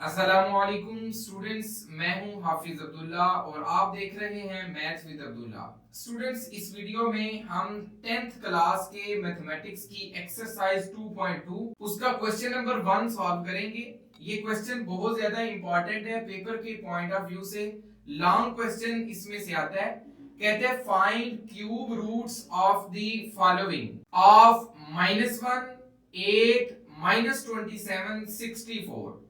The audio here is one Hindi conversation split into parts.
अस्सलामुअलैकुम स्टूडेंट्स, मैं हूं हाफिज अब्दुल्ला और आप देख रहे हैं मैथ विद अब्दुल्ला। स्टूडेंट्स, इस वीडियो में हम 10th क्लास के मैथमेटिक्स की एक्सरसाइज 2.2 उसका क्वेश्चन नंबर 1 सॉल्व करेंगे। ये क्वेश्चन बहुत ज्यादा इंपॉर्टेंट है पेपर के पॉइंट ऑफ व्यू से। लॉन्ग क्वेश्चन इसमें से आता है। कहते हैं find cube roots of the following of -1, 8, -27, 64।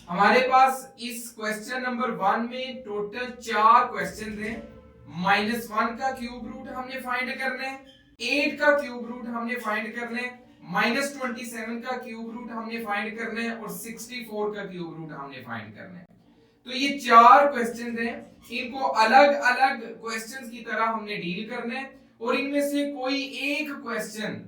हमारे पास इस क्वेश्चन नंबर 1 में टोटल 4 क्वेश्चन थे। -1 का क्यूब रूट हमने फाइंड करना है, 8 का क्यूब रूट हमने फाइंड करना है, -27 का क्यूब रूट हमने फाइंड करना है और 64 का क्यूब रूट हमने फाइंड करना है। तो ये 4 क्वेश्चन हैं, इनको अलग अलग क्वेश्चंस की तरह हमने डील करना है और इनमें से कोई एक क्वेश्चन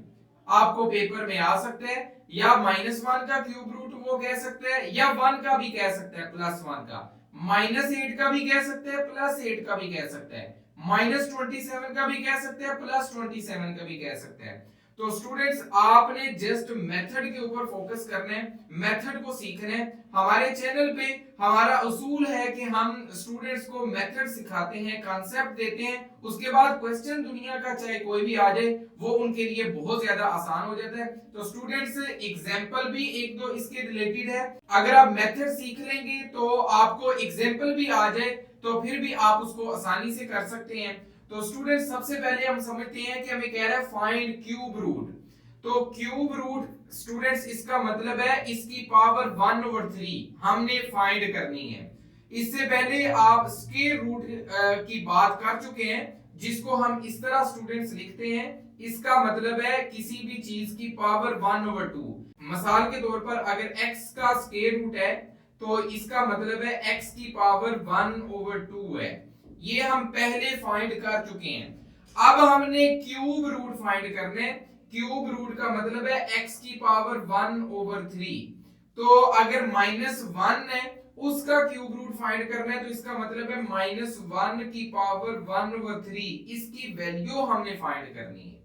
आपको पेपर में आ सकता है। या -1 का क्यूब रूट वो कह सकते हैं, या 1 का भी कह सकते हैं, +1 का, -8 का भी कह सकते हैं, +8 का भी कह सकते हैं, -27 का भी कह सकते हैं, +27 का भी कह सकते हैं। तो स्टूडेंट्स, आपने जस्ट मेथड के ऊपर फोकस करना है, मेथड को सीखना है। हमारे चैनल पे हमारा उसूल है कि हम स्टूडेंट्स को मेथड सिखाते हैं, कॉन्सेप्ट देते हैं, उसके बाद क्वेश्चन दुनिया का चाहे कोई भी आ जाए वो उनके लिए बहुत ज्यादा आसान हो जाता है। तो स्टूडेंट्स, एग्जांपल भी एक दो इसके रिलेटेड है। अगर आप मेथड सीख लेंगे तो आपको एग्जांपल भी आ जाए तो फिर भी आप उसको आसानी से कर सकते हैं। तो स्टूडेंट्स, सबसे पहले हम समझते हैं कि हमें कह रहा है फाइंड क्यूब रूट। तो क्यूब रूट स्टूडेंट्स, इसका मतलब है इसकी पावर 1/3 हमने फाइंड करनी है। इससे पहले आप स्क्वायर रूट की बात कर चुके हैं, जिसको हम इस तरह स्टूडेंट्स लिखते हैं। इसका मतलब है किसी भी चीज की पावर 1/2। मिसाल के तौर पर अगर x का स्क्वायर रूट है तो इसका मतलब है x की पावर 1/2 है। ये हम पहले फाइंड कर चुके हैं। अब हमने क्यूब रूट फाइंड करने। क्यूब रूट का मतलब है x की पावर 1/3। तो अगर -1 है उसका क्यूब रूट फाइंड करना है तो इसका मतलब है -1 की पावर 1/3, इसकी वैल्यू हमने फाइंड करनी है।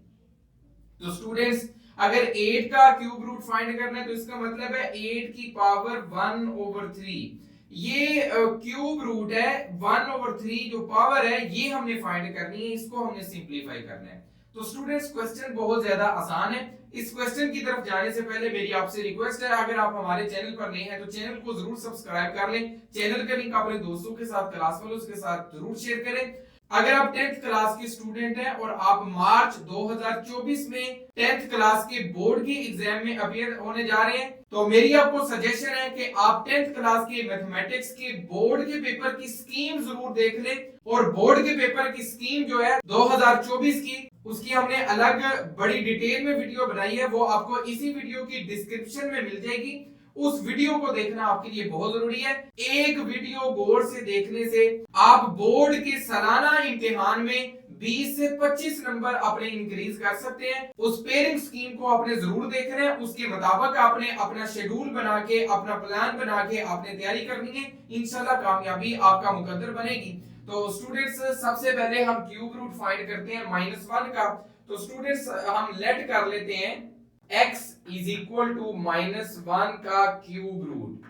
तो स्टूडेंट्स, अगर 8 का क्यूब रूट फाइंड करना है तो इसका मतलब है 8 की पावर 1/3। ये क्यूब रूट है, 1/3 जो पावर है ये हमने फाइंड करनी है, इसको हमने सिंपलीफाई करना है। तो स्टूडेंट्स, क्वेश्चन बहुत ज्यादा आसान है। इस क्वेश्चन की तरफ जाने से पहले मेरी आपसे रिक्वेस्ट है, अगर आप हमारे चैनल पर नए हैं तो चैनल को जरूर सब्सक्राइब कर लें। चैनल का लिंक अपने दोस्तों के साथ, क्लास फेलोज के साथ जरूर शेयर करें। अगर आप 10th क्लास के स्टूडेंट हैं और आप मार्च 2024 में 10th क्लास के बोर्ड के एग्जाम में अपियर होने जा रहे हैं तो मेरी आपको सजेशन है कि आप 10th क्लास के मैथमेटिक्स के बोर्ड के पेपर की स्कीम जरूर देख लें। और बोर्ड के पेपर की स्कीम जो है 2024 की, उसकी हमने अलग बड़ी डिटेल में वीडियो बनाई है, वो आपको इसी वीडियो की डिस्क्रिप्शन में मिल जाएगी। उस वीडियो को देखना आपके लिए बहुत जरूरी है। एक वीडियो गौर से देखने से आप बोर्ड के सालाना इम्तिहान में 20 से 25 नंबर अपने इंक्रीज कर सकते हैं। उस पेयरिंग स्कीम को आपने जरूर देखना है, उसके मुताबिक आपने अपना शेड्यूल बना के, अपना प्लान बना के आपने तैयारी करनी है। इंशाल्लाह कामयाबी आपका मुकद्दर बनेगी। तो स्टूडेंट्स, सबसे पहले हम क्यूब रूट फाइंड करते हैं -1 का। तो स्टूडेंट्स, हम लेट कर लेते हैं x इज इक्वल टू -1 का क्यूब रूट।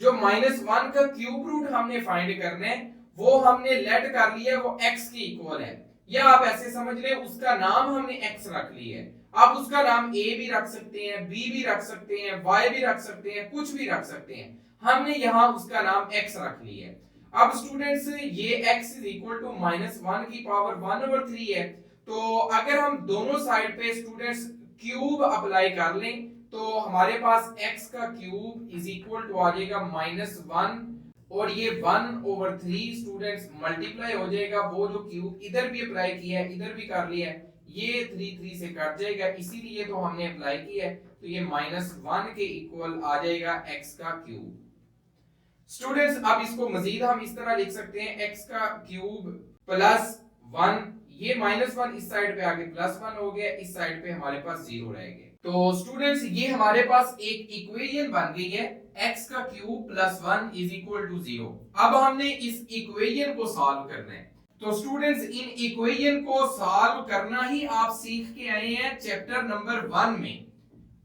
जो -1 का क्यूब रूट हमने फाइंड करना है वो हमने लेट कर लिया है, वो x के इक्वल है। या आप ऐसे समझ लें उसका नाम हमने x रख लिया है। आप उसका नाम a भी रख सकते हैं, b भी रख सकते हैं, y भी रख सकते हैं, कुछ भी रख सकते हैं। हमने यहां उसका नाम x रख लिया है। अब स्टूडेंट्स, ये x इज इक्वल टू -1 की पावर 1/3 है। तो अगर हम दोनों साइड पे स्टूडेंट्स क्यूब अप्लाई कर लें तो हमारे पास x का क्यूब इज इक्वल टू आ जाएगा -1 और ये 1/3 स्टूडेंट्स मल्टीप्लाई हो जाएगा। वो जो क्यूब इधर भी अप्लाई किया है, इधर भी कर लिया है, ये 3 से कट जाएगा, इसीलिए तो हमने अप्लाई किया है। तो ये -1 के इक्वल आ जाएगा x का क्यूब। स्टूडेंट्स, अब इसको मजीद हम इस तरह लिख सकते हैं x का क्यूब +1। ये -1 इस साइड पे आके +1 हो गया, इस साइड पे हमारे पास 0 रह गया। तो स्टूडेंट्स, ये हमारे पास एक इक्वेशन बन गई है, x का क्यूब +1 इज इक्वल टू 0। अब हमने इस इक्वेशन को सॉल्व करना है। तो स्टूडेंट्स, इन इक्वेशन को सॉल्व करना ही आप सीख के आए हैं चैप्टर नंबर 1 में।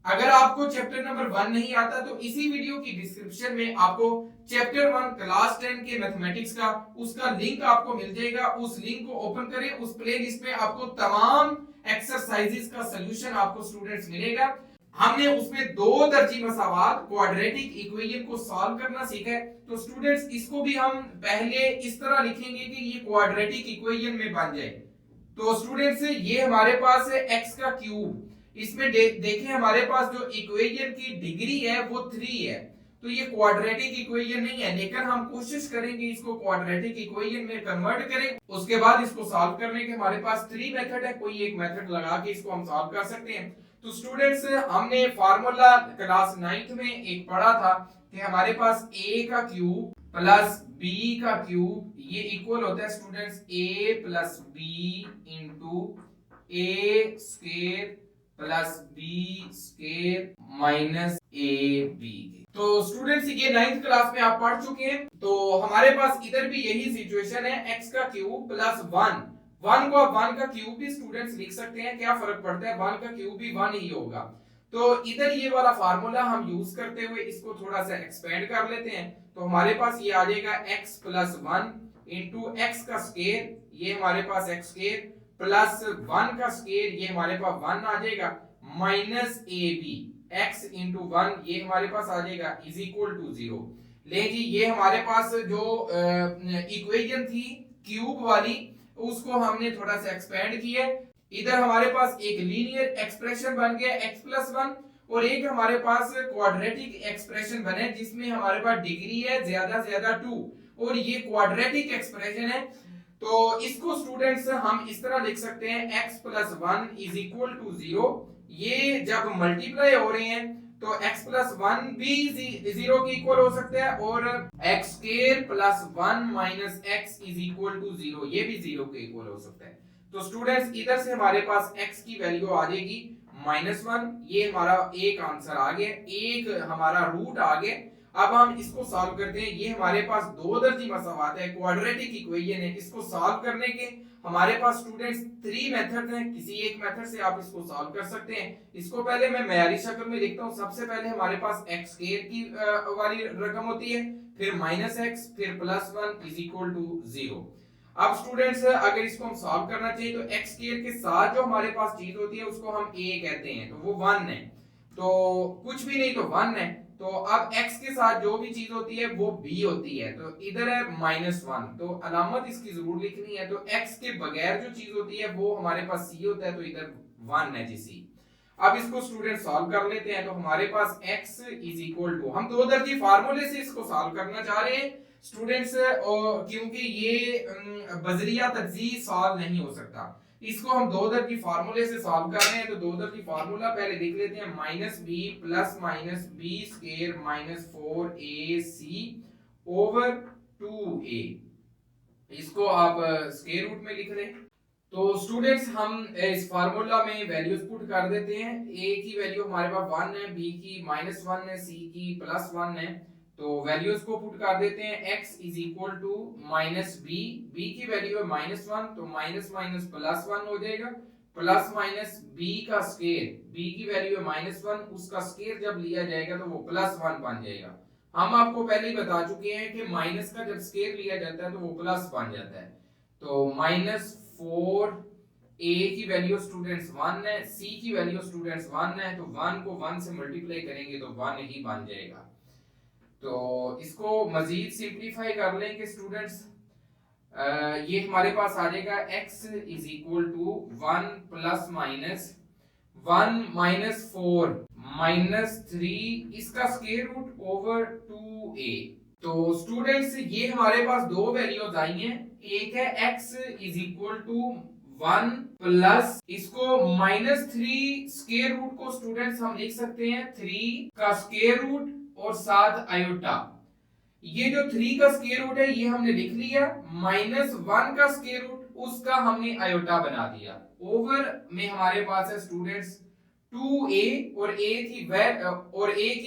अगर आपको चैप्टर नंबर 1 नहीं आता तो इसी वीडियो की डिस्क्रिप्शन में आपको चैप्टर 1 क्लास 10 के मैथमेटिक्स का उसका लिंक आपको मिल जाएगा। उस लिंक को ओपन करें, उस प्लेलिस्ट में आपको तमाम एक्सरसाइजेस का सॉल्यूशन आपको स्टूडेंट्स मिलेगा। हमने उसमें दो दर्जी मसावात क्वाड्रेटिक इक्वेशन को सॉल्व करना सीखा है। तो स्टूडेंट्स इसको भी हम पहले इस तरह लिखेंगे कि ये क्वाड्रेटिक इक्वेशन में बन जाए। तो स्टूडेंट्स ये हमारे पास है x का क्यूब, इसमें देखें हमारे पास जो इक्वेशन की डिग्री है वो 3 है। तो ये क्वाड्रेटिक इक्वेशन नहीं है, लेकिन हम कोशिश करेंगे इसको क्वाड्रेटिक इक्वेशन में कन्वर्ट करें। उसके बाद इसको सॉल्व करने के हमारे पास 3 मेथड है, कोई एक मेथड लगा के इसको हम सॉल्व कर सकते हैं। तो स्टूडेंट्स हमने फार्मूला क्लास 9th में एक पढ़ा था कि हमारे पास a का क्यूब प्लस b का क्यूब ये इक्वल होता है students a plus b into a square plus b square minus ab। तो स्टूडेंट्स ये 9th क्लास में आप पढ़ चुके हैं। तो हमारे पास इधर भी यही सिचुएशन है, x का क्यूब प्लस 1 को आप 1 का क्यूब भी स्टूडेंट्स लिख सकते हैं, क्या फर्क पड़ता है, 1 का क्यूब भी 1 ही होगा। तो इधर ये वाला फार्मूला हम यूज करते हुए इसको थोड़ा सा एक्सपेंड कर लेते हैं। तो हमारे पास ये आ जाएगा x प्लस 1 इंटू एक्स का स्क्वायर, ये हमारे पास x स्क्वायर प्लस 1 का स्क्वायर, ये हमारे पास 1 आ जाएगा, माइनस ab x इंटू 1 ये हमारे पास आ जाएगा इज इक्वल टू 0। ले जी ये हमारे पास जो इक्वेशन थी क्यूब वाली उसको हमने थोड़ा सा एक्सपेंड किया। इधर हमारे पास एक लीनियर एक्सप्रेशन बन गया x प्लस 1 और एक हमारे पास क्वाड्रेटिक एक्सप्रेशन बने जिसमें हमारे पास डिग्री है ज्यादा से ज्यादा 2 और ये क्वाड्रेटिक एक्सप्रेशन है। तो इसको स्टूडेंट्स हम इस तरह लिख सकते हैं x plus 1 is equal to 0। ये जब मल्टीप्लाई हो रहे हैं तो x प्लस 1 भी 0 के इक्वल हो सकता है और x square plus 1 minus x is equal to 0 ये भी 0 के इक्वल हो सकता है। तो स्टूडेंट्स इधर से हमारे पास x की वैल्यू आ जाएगी -1, ये हमारा एक आंसर आ गया, एक हमारा रूट आ गया। अब हम इसको सॉल्व करते हैं। ये हमारे पास दो दर्जी मसावात है, क्वाड्रेटिक इक्वेशन है। इसको सॉल्व करने के हमारे पास स्टूडेंट्स 3 मेथड हैं, किसी एक मेथड से आप इसको सॉल्व कर सकते हैं। इसको पहले मैं मयारी शक्ल में लिखता हूं। सबसे पहले हमारे पास x स्क्वायर की वाली रकम होती है, फिर -x, फिर +1 इज इक्वल टू 0। अब स्टूडेंट्स अगर इसको हम सॉल्व करना चाहिए तो x स्क्वायर के साथ जो हमारे पास चीज होती है उसको हम a कहते हैं, तो वो 1 है, तो कुछ भी नहीं तो 1 है। तो अब x के साथ जो भी चीज होती है वो b होती है, तो इधर है -1, तो अलामत इसकी जरूर लिखनी है। तो x के बगैर जो चीज होती है वो हमारे पास c होता है, तो इधर 1 है जी c। अब इसको स्टूडेंट सॉल्व कर लेते हैं। तो हमारे पास x इज इक्वल टू, हम दो दर्जी फार्मूले से इसको सॉल्व करना चाह रहे हैं स्टूडेंट्स, क्योंकि ये बजरिया तज्जी सॉल्व नहीं हो सकता, इसको हम दो दर्जी फार्मूले से सॉल्व कर रहे हैं। तो दो दर्जी फार्मूला पहले लिख लेते हैं, -b plus minus b square minus 4ac over 2a, इसको आप स्क्वायर रूट में लिख लें। तो स्टूडेंट्स हम इस फार्मूला में वैल्यूज पुट कर देते हैं। a की वैल्यू हमारे पास 1 है, b की -1 है, c की +1 है। तो वैल्यूज को पुट कर देते हैं। x is equal to -b, b की वैल्यू है -1, तो माइनस माइनस +1 हो जाएगा, प्लस माइनस b का स्क्वायर, b की वैल्यू है -1, उसका स्क्वायर जब लिया जाएगा तो वो +1 बन जाएगा। हम आपको पहले ही बता चुके हैं कि माइनस का जब स्क्वायर लिया जाता है तो वो प्लस बन जाता है। तो -4 a की वैल्यू स्टूडेंट्स 1 है, c की वैल्यू स्टूडेंट्स 1 है, तो 1 को 1 से मल्टीप्लाई करेंगे तो 1 ही बन जाएगा। तो इसको मजीद सिंपलीफाई कर लें कि स्टूडेंट्स ये हमारे पास आ जाएगा x is equal to 1 plus minus 1 minus 4 minus 3 इसका स्क्वायर रूट ओवर 2a। तो स्टूडेंट्स ये हमारे पास दो वैल्यूज आई हैं, एक है x is equal to 1 plus इसको -3 स्क्वायर रूट को स्टूडेंट्स हम लिख सकते हैं 3 का स्क्वायर रूट और साथ आयोटा। ये जो 3 का स्क्वायर रूट है ये हमने लिख लिया, -1 का स्क्वायर रूट उसका हमने आयोटा बना दिया। ओवर में हमारे पास है स्टूडेंट्स 2a और a की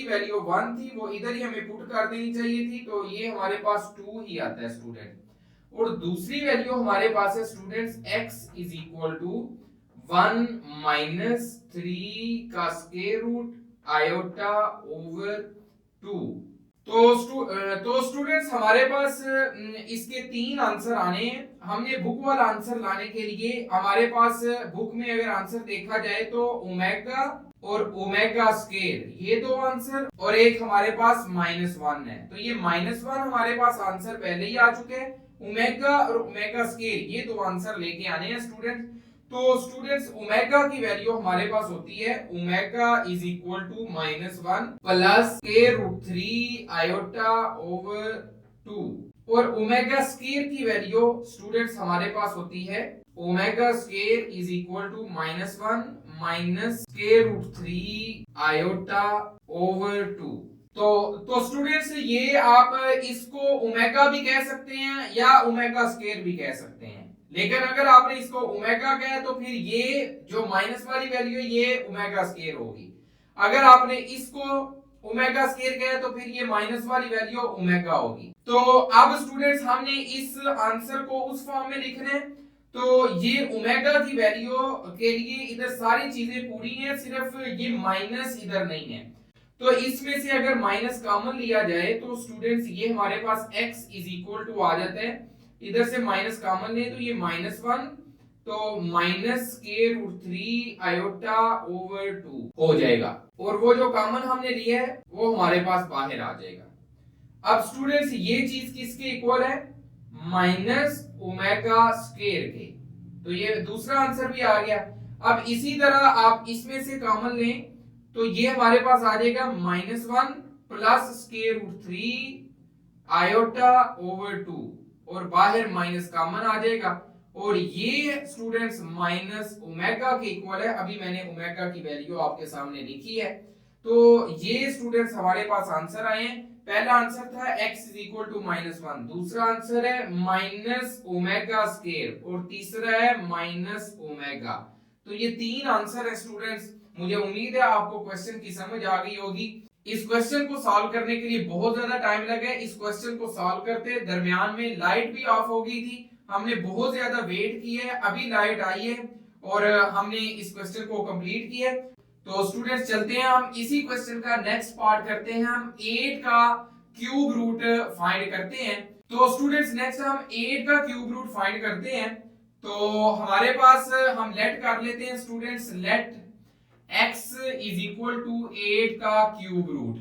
वैल्यू 1 थी, वो इधर ही हमें पुट कर देनी चाहिए थी, तो ये हमारे पास 2 ही आता है स्टूडेंट। और दूसरी वैल्यू हमारे पास है students x is equal to 1 minus 3 का स्क्वायर रूट आयोटा ओवर 2। तो स्टूडेंट्स हमारे पास इसके 3 आंसर आने हैं। हमने बुक वाला आंसर लाने के लिए हमारे पास बुक में अगर आंसर देखा जाए तो ओमेगा और ओमेगा स्केयर, ये 2 आंसर, और एक हमारे पास -1 है। तो ये -1 हमारे पास आंसर पहले ही आ चुके हैं। ओमेगा और ओमेगा स्केयर ये 2 आंसर लेके आने हैं स्टूडेंट। तो स्टूडेंट्स ओमेगा की वैल्यू हमारे पास होती है ओमेगा इज इक्वल टू -1 प्लस √3 आयोटा ओवर 2, और ओमेगा स्केयर की वैल्यू स्टूडेंट्स हमारे पास होती है omega square is equal to -1 minus √3 iota over 2। तो स्टूडेंट्स ये आप इसको ओमेगा भी कह सकते हैं या ओमेगा स्केयर भी कह सकते हैं, लेकिन अगर आपने इसको ओमेगा कहा तो फिर ये जो माइनस वाली वैल्यू है ये ओमेगा स्केयर होगी। अगर आपने इसको ओमेगा स्केयर कहा तो फिर ये माइनस वाली वैल्यू ओमेगा होगी। तो अब स्टूडेंट्स हमने इस आंसर को उस फॉर्म में लिखना है। तो ये ओमेगा की वैल्यू के लिए इधर सारी चीजें पूरी हैं, सिर्फ ये माइनस इधर नहीं है। तो इसमें से अगर माइनस कॉमन लिया जाए तो स्टूडेंट्स ये हमारे पास x इज इक्वल टू आ जाता है, इधर से माइनस कॉमन ले तो ये -1, तो -√3 आयोटा ओवर 2 हो जाएगा, और वो जो कॉमन हमने लिया है वो हमारे पास बाहर आ जाएगा। अब स्टूडेंट्स ये चीज किसके इक्वल है, माइनस ओमेगा स्क्वायर के, तो ये दूसरा आंसर भी आ गया। अब इसी तरह आप इसमें से कॉमन लें तो ये हमारे पास आ जाएगा -1 प्लस √3 आयोटा ओवर 2, और बाहर माइनस कॉमन आ जाएगा, और ये स्टूडेंट्स माइनस ओमेगा के इक्वल है। अभी मैंने ओमेगा की वैल्यू आपके सामने लिखी है। तो ये स्टूडेंट्स हमारे पास आंसर आए हैं। पहला आंसर था x इज इक्वल टू -1, दूसरा आंसर है माइनस ओमेगा स्क्वायर, और तीसरा है माइनस ओमेगा। तो ये 3 आंसर है स्टूडेंट्स। मुझे उम्मीद है आपको क्वेश्चन की समझ आ गई होगी। इस क्वेश्चन को सॉल्व करने के लिए बहुत ज्यादा टाइम लगा। इस क्वेश्चन को सॉल्व करते दरमियान में लाइट भी ऑफ हो गई थी, हमने बहुत ज्यादा वेट किया है, अभी लाइट आई है और हमने इस क्वेश्चन को कंप्लीट किया। तो स्टूडेंट्स चलते हैं, हम इसी क्वेश्चन का नेक्स्ट पार्ट करते हैं। हम 8 का क्यूब रूट फाइंड करते हैं। तो स्टूडेंट्स नेक्स्ट हम 8 का क्यूब रूट फाइंड करते हैं। तो हमारे पास हम लेट कर लेते हैं students, let x is equal to 8 का क्यूब रूट।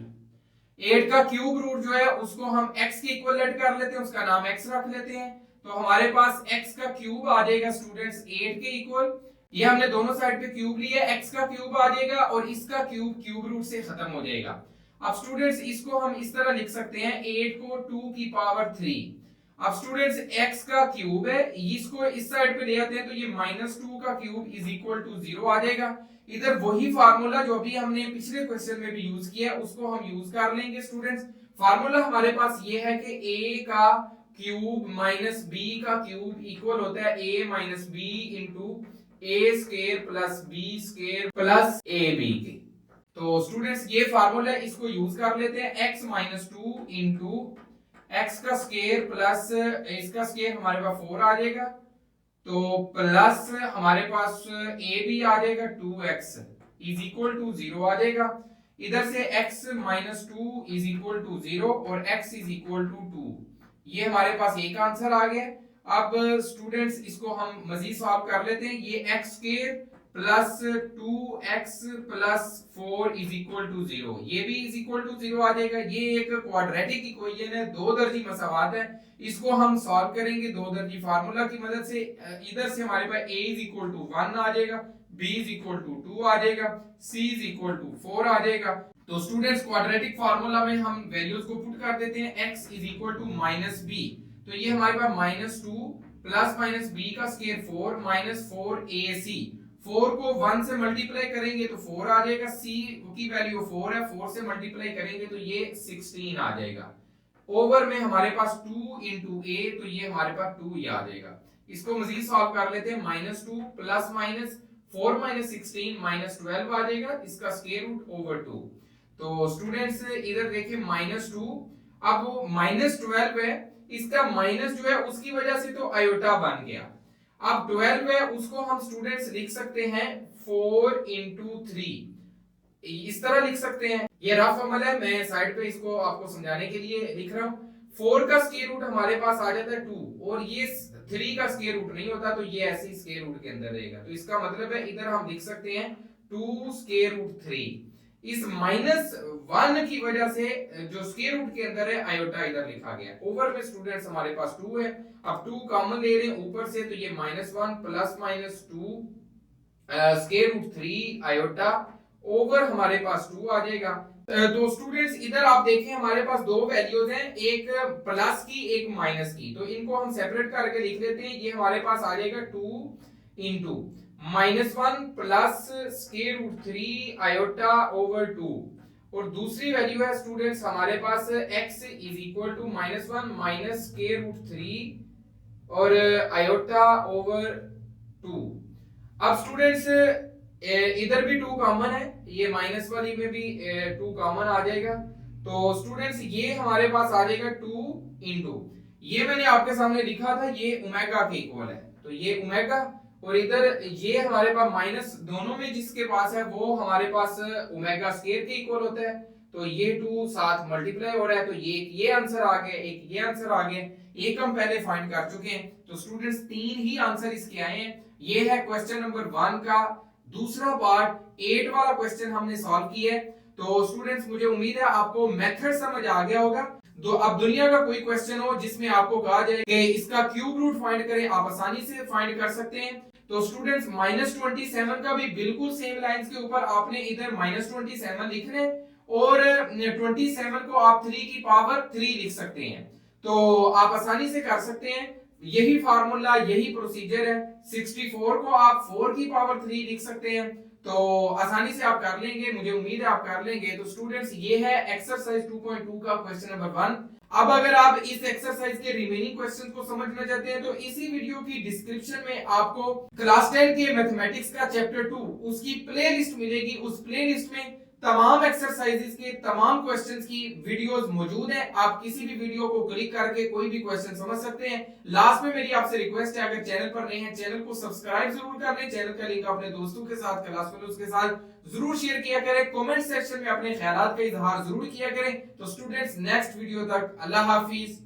8 का क्यूब रूट जो है उसको हम x के इक्वल लेट कर लेते हैं, उसका नाम x रख लेते हैं। तो हमारे पास x का क्यूब आ जाएगा स्टूडेंट्स 8 के इक्वल। ये हमने दोनों साइड पे क्यूब लिया, x का क्यूब आ जाएगा और इसका क्यूब क्यूब रूट से खत्म हो जाएगा। अब स्टूडेंट्स इसको हम इस तरह लिख सकते हैं 8 को 2 की पावर 3। अब स्टूडेंट्स x का क्यूब है, इसको इस साइड पे ले आते हैं तो ये -2 का क्यूब इज इक्वल टू 0 आ जाएगा। इधर वही फार्मूला जो भी हमने पिछले क्वेश्चन में भी यूज किया उसको हम यूज कर लेंगे स्टूडेंट्स। फार्मूला हमारे पास ये है कि a का क्यूब माइनस b का क्यूब इक्वल होता है a minus b into a square plus b square plus ab के। तो स्टूडेंट्स ये फार्मूला है, इसको यूज कर लेते हैं। x माइनस 2 इंटू x का स्क्वायर प्लस इसका स्क्वायर हमारे पास 4 आ जाएगा, तो प्लस हमारे पास a भी आ जाएगा 2x इज इक्वल टू 0 आ जाएगा। इधर से x minus 2 is equal to 0 और x इज इक्वल टू 2, ये हमारे पास एक आंसर आ गया। अब स्टूडेंट्स इसको हम मजीद सॉल्व कर लेते हैं। ये x square plus 2x plus 4 is equal to 0, ये भी इज इक्वल टू 0 आ जाएगा। ये एक क्वाड्रेटिक इक्वेशन है, दो दर्जी मसावात है। इसको हम सॉल्व करेंगे दो दर्जी फार्मूला की मदद से। इधर से हमारे पास a इज इक्वल टू 1 आ जाएगा, b इज इक्वल टू 2 आ जाएगा, c इज इक्वल टू 4 आ जाएगा। तो स्टूडेंट्स क्वाड्रेटिक फार्मूला में हम वैल्यूज को पुट कर देते हैं। x is equal to minus b, तो ये हमारे पास -2 प्लस माइनस बी का स्क्वायर 4 माइनस 4ac, 4 को 1 से मल्टीप्लाई करेंगे तो 4 आ जाएगा, c की वैल्यू 4 है, 4 से मल्टीप्लाई करेंगे तो ये 16 आ जाएगा। ओवर में हमारे पास 2 इंटू a, तो ये हमारे पास 2 ही आ जाएगा। इसको मजीद सॉल्व कर लेते हैं। -2 प्लस माइनस 4 माइनस 16 माइनस 12 आ जाएगा, इसका स्क्वायर रूट ओवर 2। तो स्टूडेंट्स इधर देखिए -2, अब वो -12 है, इसका माइनस जो है उसकी वजह से तो आयोटा बन गया। अब 12 है उसको हम स्टूडेंट्स लिख सकते हैं 4 इंटू 3, इस तरह लिख सकते हैं। ये रफ अमल है, मैं साइड पे इसको आपको समझाने के लिए लिख रहा हूँ। 4 का स्क्वायर रूट हमारे पास आ जाता है 2 और ये 3 का स्क्वायर रूट नहीं होता, तो ये ऐसे ही स्क्वायर रूट के अंदर रहेगा। तो इसका मतलब है इधर हम लिख सकते हैं 2 स्क्वायर रूट 3। इस -1 की वजह से जो स्क्वायर रूट के अंदर है आयोटा इधर लिखा गया। ओवर में स्टूडेंट्स हमारे पास 2 है, अब 2 कॉमन ले रहे हैं ऊपर से, तो ये -1 plus -2 square root 3 iota over हमारे पास 2 आ जाएगा। तो स्टूडेंट्स इधर आप देखें हमारे पास दो वैल्यूज हैं, एक प्लस की एक माइनस की, तो इनको हम सेपरेट करके लिख लेते हैं। ये हमारे पास आ जाएगा 2 into -1 plus square root 3 iota over 2, और दूसरी वैल्यू है स्टूडेंट्स हमारे पास x is equal to -1 minus square root 3 और आयोटा ओवर 2। अब स्टूडेंट्स इधर भी 2 कॉमन है, ये माइनस वाली में भी 2 कॉमन आ जाएगा। तो स्टूडेंट्स ये हमारे पास आ जाएगा 2 इंटू, ये मैंने आपके सामने लिखा था ये ओमेगा के इक्वल है, तो ये ओमेगा, और इधर ये हमारे पास माइनस दोनों में जिसके पास है वो हमारे पास ओमेगा स्क्वायर के इक्वल होता है। तो ये 2 साथ मल्टीप्लाई हो रहा है, तो ये आंसर आ गया, एक ये आंसर आ गया, एक हम पहले फाइंड कर चुके हैं। तो स्टूडेंट्स 3 ही आंसर इसके आए हैं। ये है क्वेश्चन नंबर 1 का दूसरा पार्ट, 8 वाला क्वेश्चन हमने सॉल्व किया है। तो स्टूडेंट्स मुझे उम्मीद है आपको मेथड समझ आ गया होगा। तो अब दुनिया का कोई क्वेश्चन हो जिसमें आपको कहा जाए कि इसका क्यूब रूट फाइंड करें, आप आसानी से फाइंड कर सकते हैं। तो स्टूडेंट्स -27 का भी बिल्कुल सेम लाइंस के ऊपर आपने इधर -27 लिखना है, और 27 को आप 3 की पावर 3 लिख सकते हैं। तो आप आसानी से कर सकते हैं, यही फार्मूला यही प्रोसीजर है। 64 को आप 4 की पावर 3 लिख सकते हैं, तो आसानी से आप कर लेंगे, मुझे उम्मीद है आप कर लेंगे। तो स्टूडेंट्स ये है एक्सरसाइज 2.2 का क्वेश्चन नंबर 1। अब अगर आप इस एक्सरसाइज के रिमेनिंग क्वेश्चंस को समझना चाहते हैं तो इसी वीडियो की डिस्क्रिप्शन में आपको क्लास 10 के मैथमेटिक्स का चैप्टर 2 उसकी प्लेलिस्ट मिलेगी। उस प्लेलिस्ट में तमाम एक्सरसाइजेस के तमाम क्वेश्चंस की वीडियोस मौजूद हैं। आप किसी भी वीडियो को क्लिक करके कोई भी क्वेश्चन समझ सकते हैं। लास्ट में मेरी आपसे रिक्वेस्ट है, अगर चैनल पर नए हैं चैनल को सब्सक्राइब जरूर कर लें। चैनल का लिंक अपने दोस्तों के साथ, क्लास फेलोज के साथ जरूर शेयर किया करें। कमेंट सेक्शन में अपने ख्यालात का इजहार जरूर किया करें। तो स्टूडेंट्स नेक्स्ट वीडियो तक अल्लाह हाफिज।